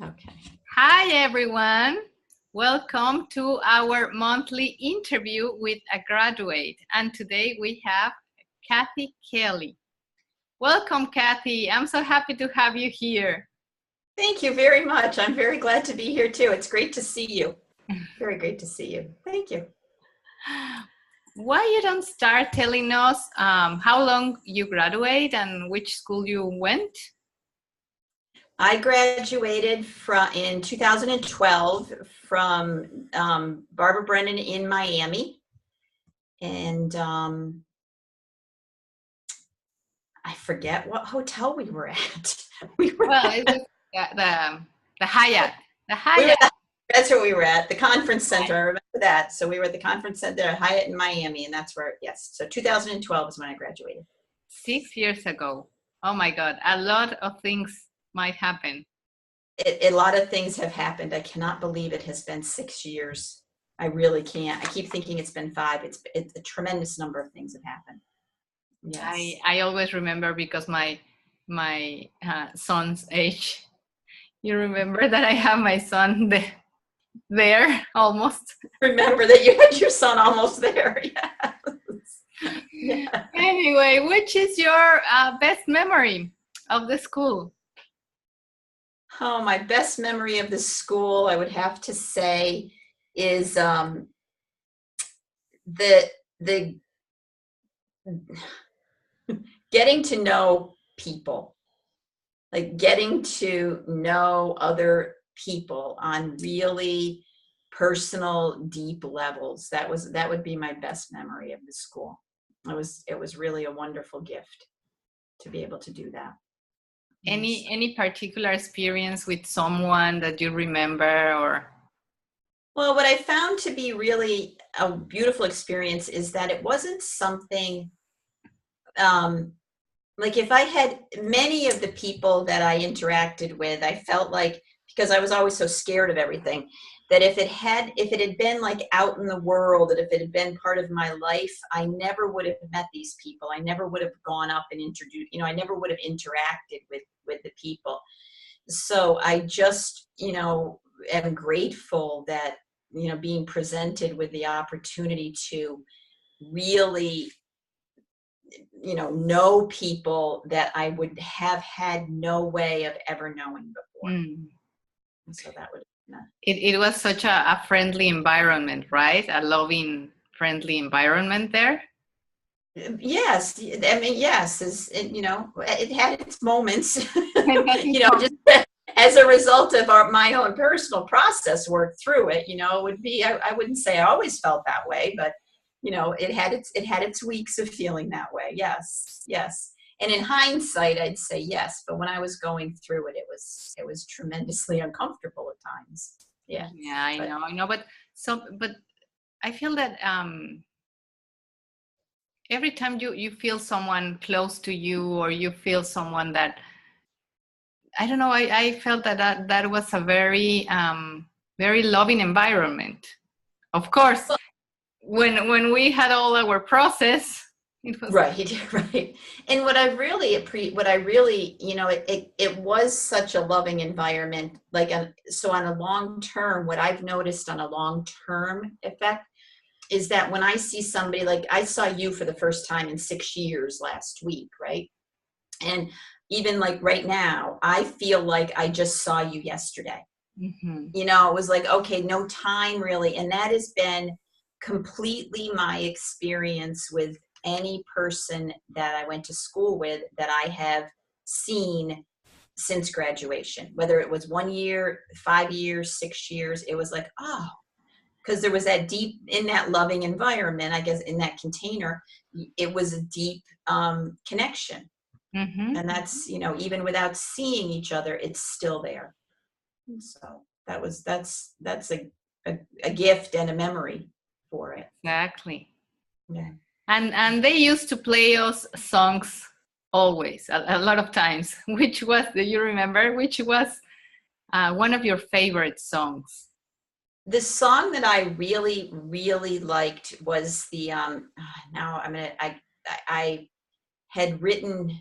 Okay. Hi, everyone. Welcome to our monthly interview with a graduate. And today we have Kathy Kelly. Welcome, Kathy. I'm so happy to have you here. Thank you very much. I'm very glad to be here too. It's great to see you. Very great to see you. Thank you. Why you don't start telling us how long you graduate and which school you went? I graduated in 2012 from Brennan in Miami, and I forget what hotel we were at. We were Well, it was the Hyatt. The we were Hyatt. that's where we were at, the conference center. I remember that. So we were at the conference center at Hyatt in Miami, and that's where, yes. So 2012 is when I graduated. 6 years ago. Oh my God, a lot of things might happen. A lot of things have happened. I cannot believe it has been 6 years. I really can't. I keep thinking it's been 5. It's a tremendous number of things have happened. Yes. I always remember because my son's age. You remember that I have my son there almost. Remember that you had your son almost there. Yes. Yeah. Anyway, which is your best memory of the school? Oh, my best memory of the school, I would have to say, is the getting to know people, like getting to know other people on really personal, deep levels. That would be my best memory of the school. It was really a wonderful gift to be able to do that. Yes. Any particular experience with someone that you remember or? Well, what I found to be really a beautiful experience is that it wasn't something like if I had many of the people that I interacted with, I felt like, because I was always so scared of everything, that if it had been like out in the world, that if it had been part of my life, I never would have met these people. I never would have gone up and introduced, I never would have interacted with the people. So I just, am grateful that, being presented with the opportunity to really know people that I would have had no way of ever knowing before. Mm. So that would It was such a friendly environment, right? A loving, friendly environment there. yes, I mean, yes, it had its moments, just as a result of my own personal process work through it, it would be, I wouldn't say I always felt that way, but it had its weeks of feeling that way. Yes, yes. And in hindsight, I'd say yes, but when I was going through it, it was tremendously uncomfortable at times. Yeah. Yeah, I know, but I feel that every time you feel someone close to you, or you feel someone that, I don't know, I felt that was a very loving environment. Of course, Well, when we had all our process, it was right, right. And what I really, it was such a loving environment. Like, so on a long term, what I've noticed on a long term effect is that when I see somebody, like I saw you for the first time in 6 years last week, right? And even like right now, I feel like I just saw you yesterday. mm-hmm. It was like, okay, no time really. And that has been completely my experience with any person that I went to school with that I have seen since graduation, whether it was 1 year, 5 years, 6 years. It was like, oh, because there was that deep, in that loving environment, I guess, in that container, it was a deep connection. Mm-hmm. And that's, even without seeing each other, it's still there. So that's a gift and a memory for it. Exactly. Yeah. And they used to play us songs always, a lot of times. Which was, do you remember? Which was one of your favorite songs? The song that I really, really liked was the now I'm gonna I had written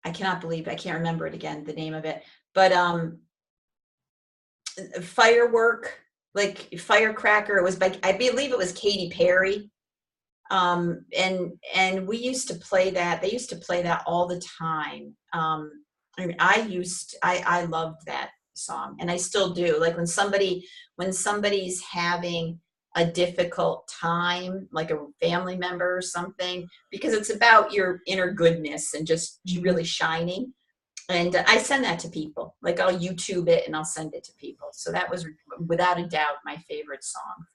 I cannot believe, I can't remember it again, the name of it, but firework, like firecracker. It was by, I believe it was Katy Perry. And we used to play that. They used to play that all the time. I mean, I loved that song, and I still do. Like when somebody's having a difficult time, like a family member or something, because it's about your inner goodness and just really shining. And I send that to people. Like I'll YouTube it and I'll send it to people. So that was without a doubt my favorite song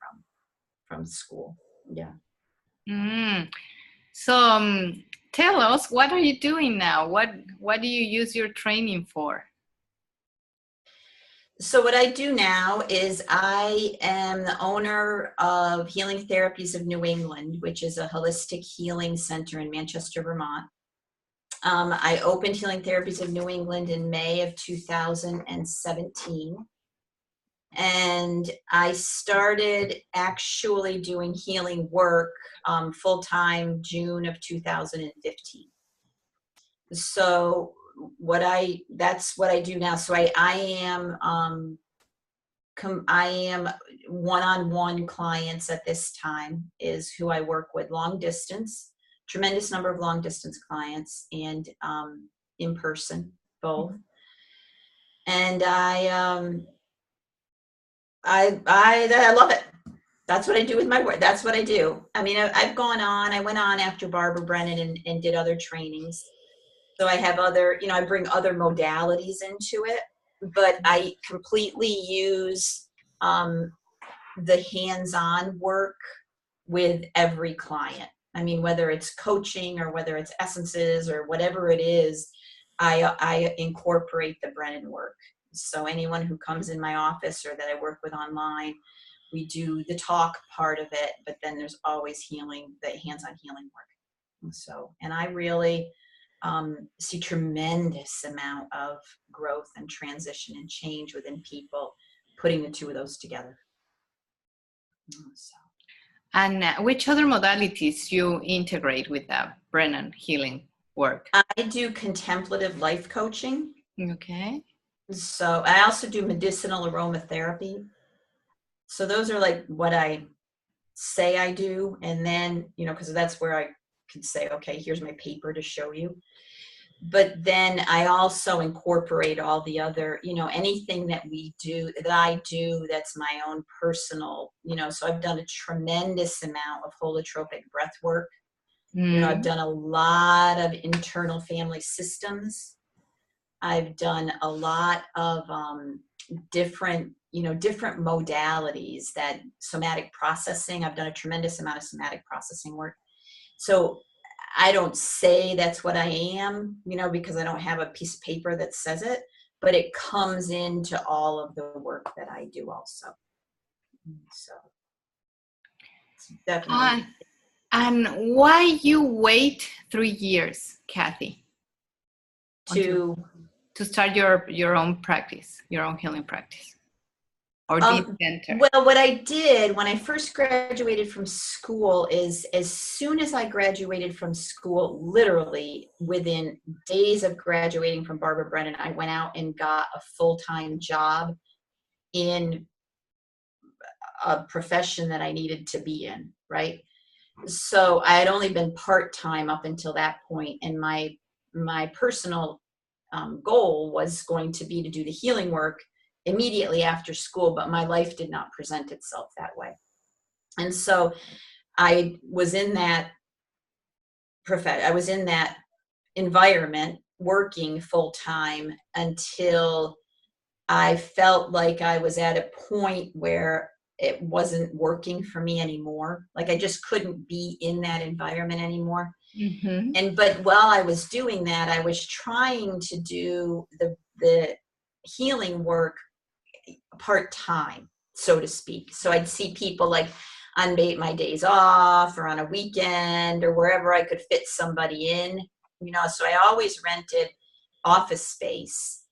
from school. Yeah. Mm. So tell us, what are you doing now? What do you use your training for? So what I do now is I am the owner of Healing Therapies of New England, which is a holistic healing center in Manchester, Vermont. I opened Healing Therapies of New England in May of 2017. And I started actually doing healing work full-time June of 2015. So that's what I do now. So I am one-on-one clients at this time is who I work with, long distance, tremendous number of long distance clients, and in person, both. And I love it. That's what I do with my work. That's what I do. I mean, I went on after Barbara Brennan and did other trainings. So I have other, I bring other modalities into it, but I completely use the hands-on work with every client. I mean, whether it's coaching or whether it's essences or whatever it is, I incorporate the Brennan work. So anyone who comes in my office or that I work with online, we do the talk part of it, but then there's always healing, the hands-on healing work. So, and I really see tremendous amount of growth and transition and change within people, putting the two of those together. So. And which other modalities you integrate with that Brennan healing work? I do contemplative life coaching. Okay. So I also do medicinal aromatherapy. So those are like what I say I do. And then, because that's where I can say, okay, here's my paper to show you. But then I also incorporate all the other, anything that I do that's my own personal, so I've done a tremendous amount of holotropic breath work. I've done a lot of internal family systems. I've done a lot of different modalities, that somatic processing. I've done a tremendous amount of somatic processing work. So I don't say that's what I am, because I don't have a piece of paper that says it, but it comes into all of the work that I do also. So it's definitely. And why you wait 3 years, Kathy, to start your own practice, your own healing practice? Or this center? Well, what I did when I first graduated from school is, as soon as I graduated from school, literally within days of graduating from Barbara Brennan, I went out and got a full-time job in a profession that I needed to be in, right? So I had only been part-time up until that point, and my personal goal was going to be to do the healing work immediately after school, but my life did not present itself that way. And so I was in that environment working full time until I felt like I was at a point where it wasn't working for me anymore. Like I just couldn't be in that environment anymore. Mm-hmm. But while I was doing that, I was trying to do the healing work part-time, so to speak. So I'd see people like on my days off or on a weekend or wherever I could fit somebody in, so I always rented office space,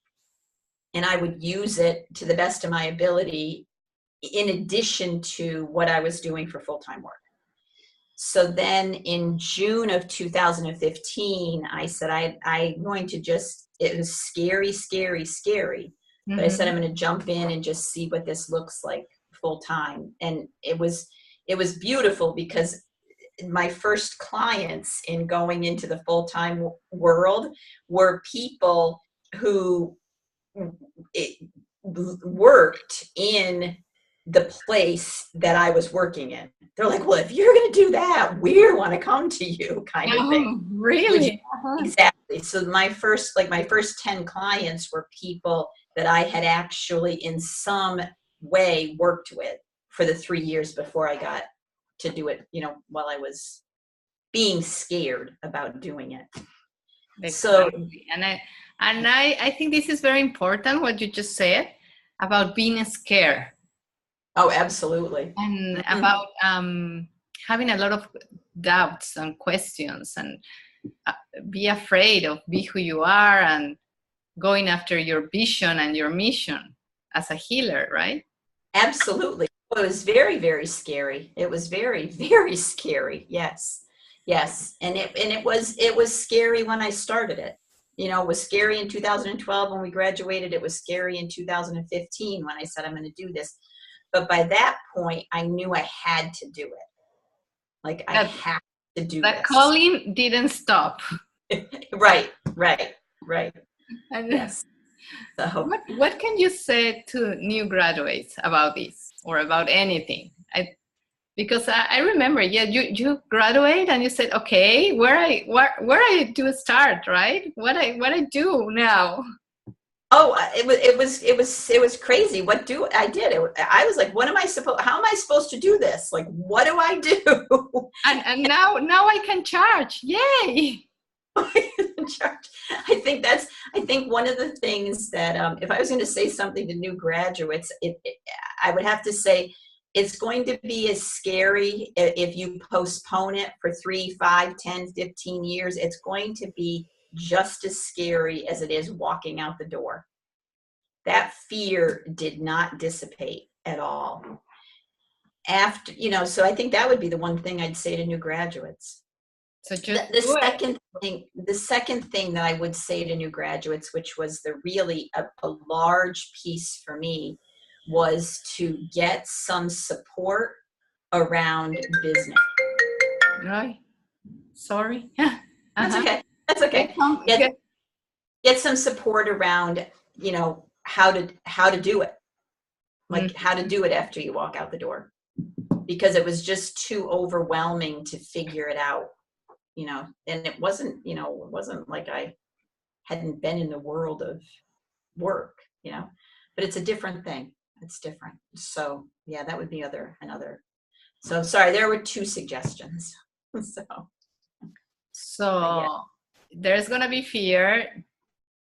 and I would use it to the best of my ability in addition to what I was doing for full-time work. So then in June of 2015, I said, I'm going to just, it was scary, scary, scary. But I said, I'm going to jump in and just see what this looks like full time. And it was beautiful because my first clients in going into the full-time world were people who worked in the place that I was working in. They're like, well, if you're going to do that, we want to come to you, kind of thing. Really? Exactly. So my first 10 clients were people that I had actually in some way worked with for the 3 years before I got to do it, while I was being scared about doing it. Exactly. And I think this is very important, what you just said about being scared. Oh, absolutely. And about having a lot of doubts and questions, and be afraid of be who you are and going after your vision and your mission as a healer, right? Absolutely. It was very, very scary. It was very, very scary. Yes. Yes. And it was scary when I started it. It was scary in 2012 when we graduated. It was scary in 2015 when I said, I'm going to do this. But by that point, I knew I had to do it. Like I had to do that this. calling didn't stop. Right. And yes. So what can you say to new graduates about this or about anything? Because I remember, you graduate and you said, okay, where I do start, right? What I do now? Oh, it was crazy. What do I did? I was like, how am I supposed to do this? Like, what do I do? And now I can charge. Yay! I think one of the things that if I was going to say something to new graduates, I would have to say it's going to be as scary if you postpone it for 3, 5, 10, 15 years. It's going to be just as scary as it is walking out the door. That fear did not dissipate at all. After, so I think that would be the one thing I'd say to new graduates. So just the second thing that I would say to new graduates, which was really a large piece for me, was to get some support around business. Right. Sorry. That's okay. That's okay. Get some support around, how to do it. Like how to do it after you walk out the door. Because it was just too overwhelming to figure it out. And it wasn't like I hadn't been in the world of work, but it's a different thing. It's different. So yeah, that would be another. So sorry, there were 2 suggestions. So yeah. There's going to be fear.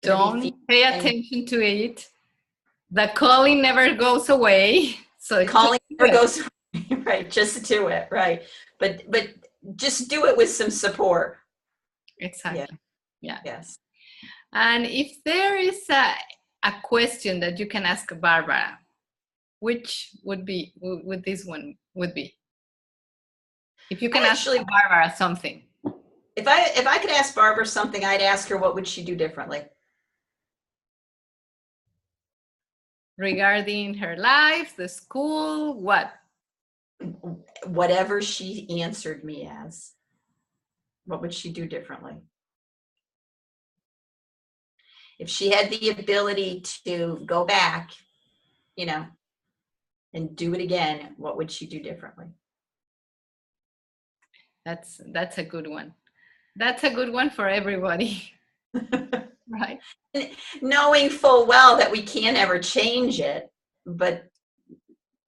Don't pay attention to it. The calling never goes away. So the calling never goes away. Right. Just do it. Right. But just do it with some support. Exactly. Yeah. Yes. And if there is a question that you can ask Barbara, which would this one be? If you can ask Barbara something. If I could ask Barbara something, I'd ask her, what would she do differently? Regarding her life, the school, what? Whatever she answered me as. What would she do differently? If she had the ability to go back, and do it again, what would she do differently? That's a good one. That's a good one for everybody. Right? Knowing full well that we can't ever change it, but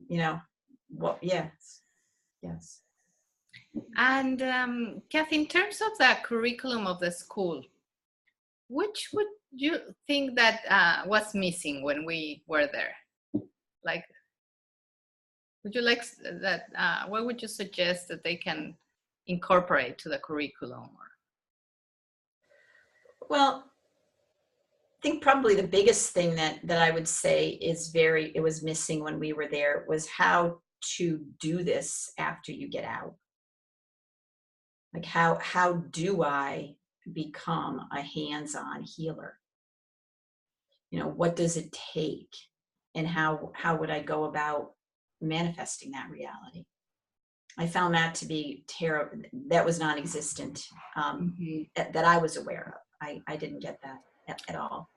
yes. And Kathy, in terms of the curriculum of the school, which would you think that was missing when we were there? Like, would you like that? What would you suggest that they can incorporate to the curriculum? Well, I think probably the biggest thing that I would say it was missing when we were there was how to do this after you get out. Like how do I become a hands-on healer? What does it take, and how would I go about manifesting that reality? I found that to be terrible. That was non-existent, Mm-hmm. that I was aware of. I didn't get that at all.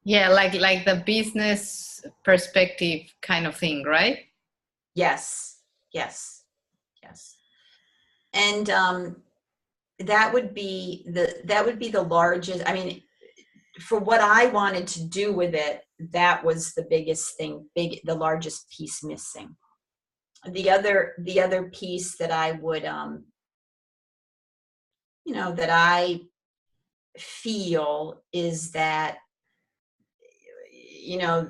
Yeah, like the business perspective kind of thing, right? Yes, yes, yes. And that would be the largest. I mean, for what I wanted to do with it, that was the biggest thing, the largest piece missing. The other piece that I would, that I feel is that, you know,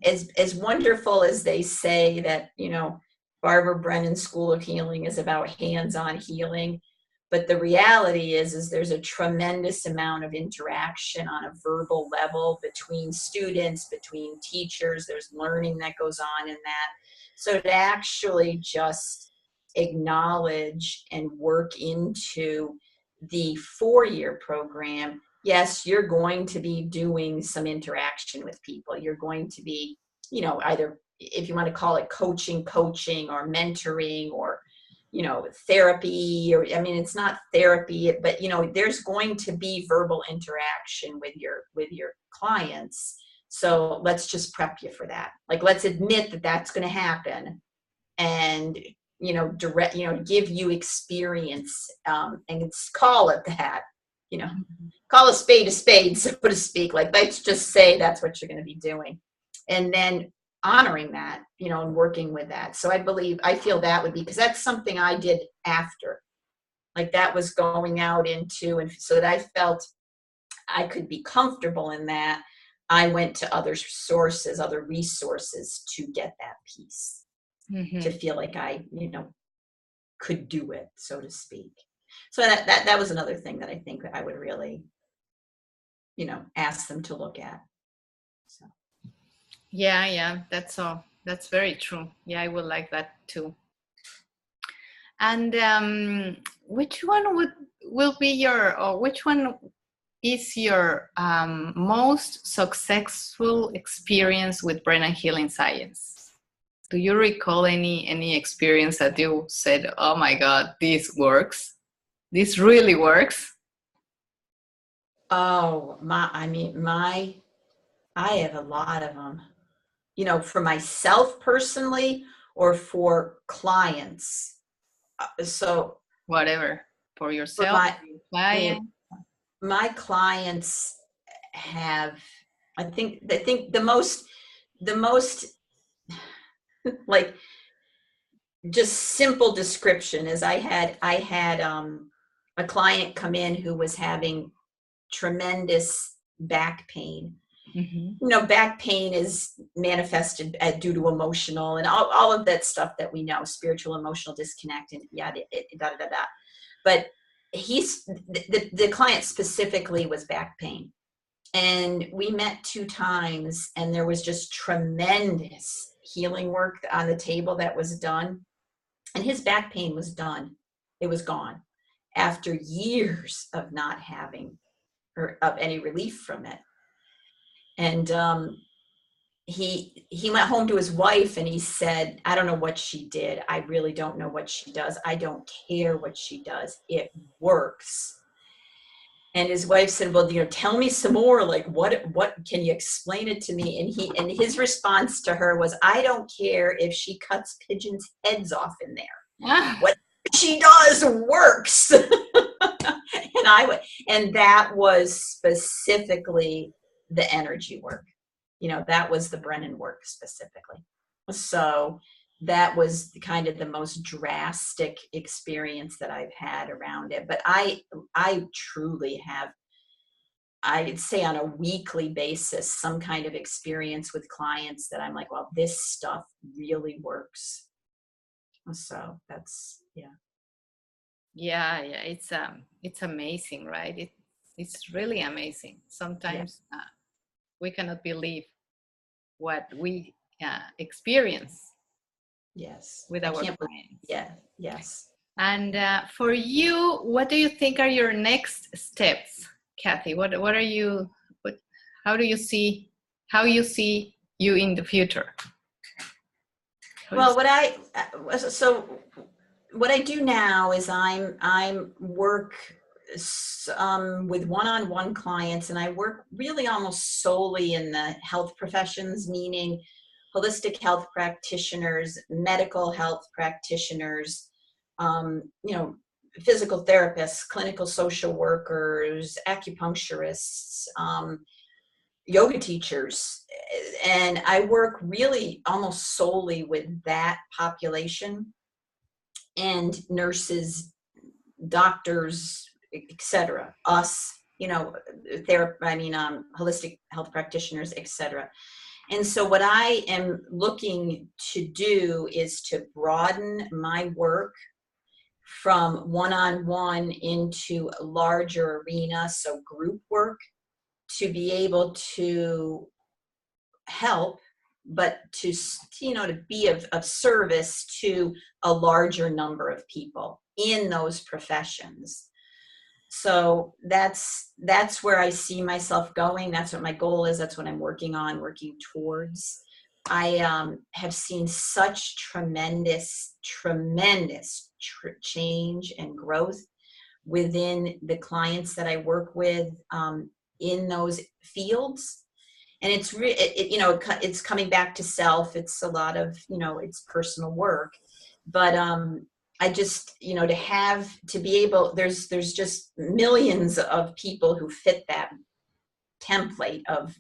as wonderful as they say that, Barbara Brennan School of Healing is about hands-on healing, but the reality is there's a tremendous amount of interaction on a verbal level between students, between teachers. There's learning that goes on in that. So to actually just acknowledge and work into the 4-year program, yes, you're going to be doing some interaction with people. You're going to be, either, if you want to call it coaching or mentoring, or, therapy, or, I mean, it's not therapy, but, there's going to be verbal interaction with your clients. So let's just prep you for that. Like, let's admit that that's going to happen, and give you experience, and call it that, call a spade, so to speak. Like, let's just say that's what you're going to be doing, and then honoring that, and working with that. So I feel that would be, because that's something I did after, like, that was going out into, and so that I felt I could be comfortable in that, I went to other sources, other resources, to get that piece, to Mm-hmm. feel like I, could do it, so to speak. So that was another thing that I think I would really, ask them to look at. So. Yeah, that's very true. Yeah, I would like that too. And which one will be your, or which one is your most successful experience with Brennan Healing Science? Do you recall any experience that you said, "Oh my God, this works. This really works"? Oh, I have a lot of them, for myself personally, or for clients. So Whatever, for for yourself, my, for your I mean, client. my clients have, I think the most like, just simple description is, I had a client come in who was having tremendous back pain. Mm-hmm. Back pain is manifested due to emotional, and all of that stuff that we know, spiritual, emotional disconnect, and yada, da da da da. But the client specifically was back pain, and we met 2 times, and there was just tremendous healing work on the table that was done, and his back pain was done. It was gone after years of not having, or of any relief from it. And he went home to his wife, and he said, I don't know what she did. I really don't know what she does. I don't care what she does. It works. And his wife said, well, tell me some more. Like, what can you explain it to me? And his response to her was, I don't care if she cuts pigeons' heads off in there. Ah, What she does works. And that was specifically the energy work. That was the Brennan work specifically. So that was kind of the most drastic experience that I've had around it. But I truly have, I'd say on a weekly basis, some kind of experience with clients that I'm like, well, this stuff really works. So that's, yeah. yeah, it's amazing, right? It's really amazing. Yeah. Sometimes we cannot believe what we experience Yes. with I our can't believe, clients. yeah. Yes. And for you, what do you think are your next steps, Kathy? What are you? How do you see you in the future? Well, what I do now is I'm work with one-on-one clients, and I work really almost solely in the health professions, meaning holistic health practitioners, medical health practitioners, physical therapists, clinical social workers, acupuncturists, yoga teachers. And I work really almost solely with that population, and nurses, doctors, etc. Us, holistic health practitioners, etc. And so what I am looking to do is to broaden my work from one-on-one into a larger arena, so group work, to be able to help, but to be of service to a larger number of people in those professions. So that's where I see myself going. That's what my goal is. That's what I'm working towards. I have seen such tremendous change and growth within the clients that I work with in those fields. And it's it's coming back to self. It's a lot of, it's personal work, but I just, to be able, there's just millions of people who fit that template of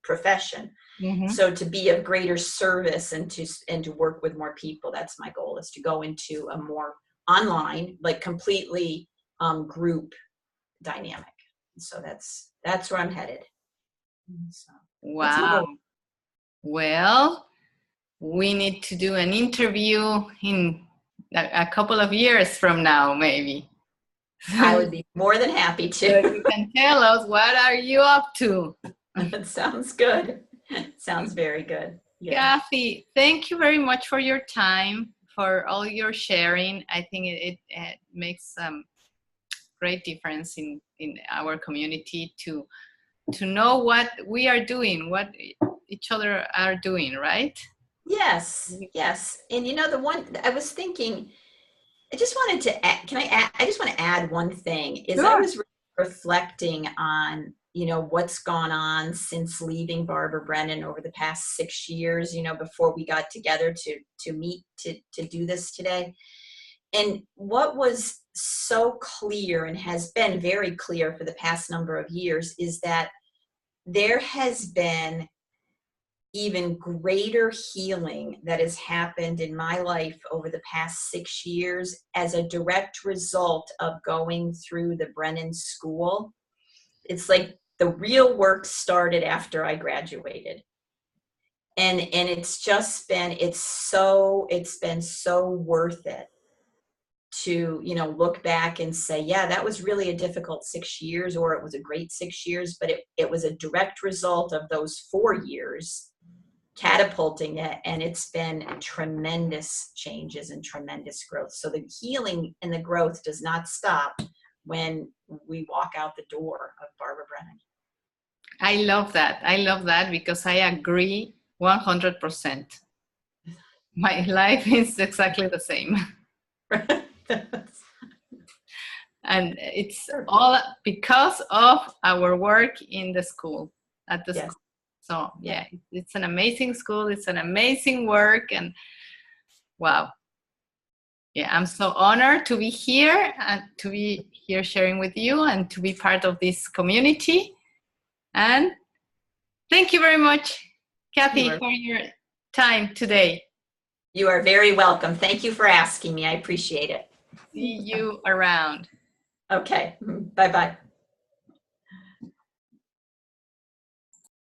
profession. Mm-hmm. So to be of greater service and to work with more people, that's my goal, is to go into a more online, like completely group dynamic. So that's where I'm headed. So, wow. Well, we need to do an interview in a couple of years from now, maybe. I would be more than happy to. So you can tell us, what are you up to? That sounds good. Sounds very good. Yeah. Kathy, thank you very much for your time, for all your sharing. I think it makes great difference in our community to know what we are doing, what each other are doing, right? Yes. And the one I was thinking, I just wanted to add, I just want to add one thing, is Sure. I was reflecting on, what's gone on since leaving Barbara Brennan over the past 6 years, before we got together to meet, to do this today. And what was so clear, and has been very clear for the past number of years, is that there has been even greater healing that has happened in my life over the past 6 years as a direct result of going through the Brennan School. It's like the real work started after I graduated. And it's just been, it's been so worth it to, look back and say, yeah, that was really a difficult 6 years, or it was a great 6 years, but it was a direct result of those 4 years catapulting it, and it's been tremendous changes and tremendous growth. So the healing and the growth does not stop when we walk out the door of Barbara Brennan. I love that because I agree 100%. My life is exactly the same. And it's all because of our work in the school, at the school. So yeah, it's an amazing school. It's an amazing work, and wow. Yeah, I'm so honored to be here and to be here sharing with you and to be part of this community. And thank you very much, Kathy, for your time today. You are very welcome. Thank you for asking me. I appreciate it. See you around. Okay. Bye-bye.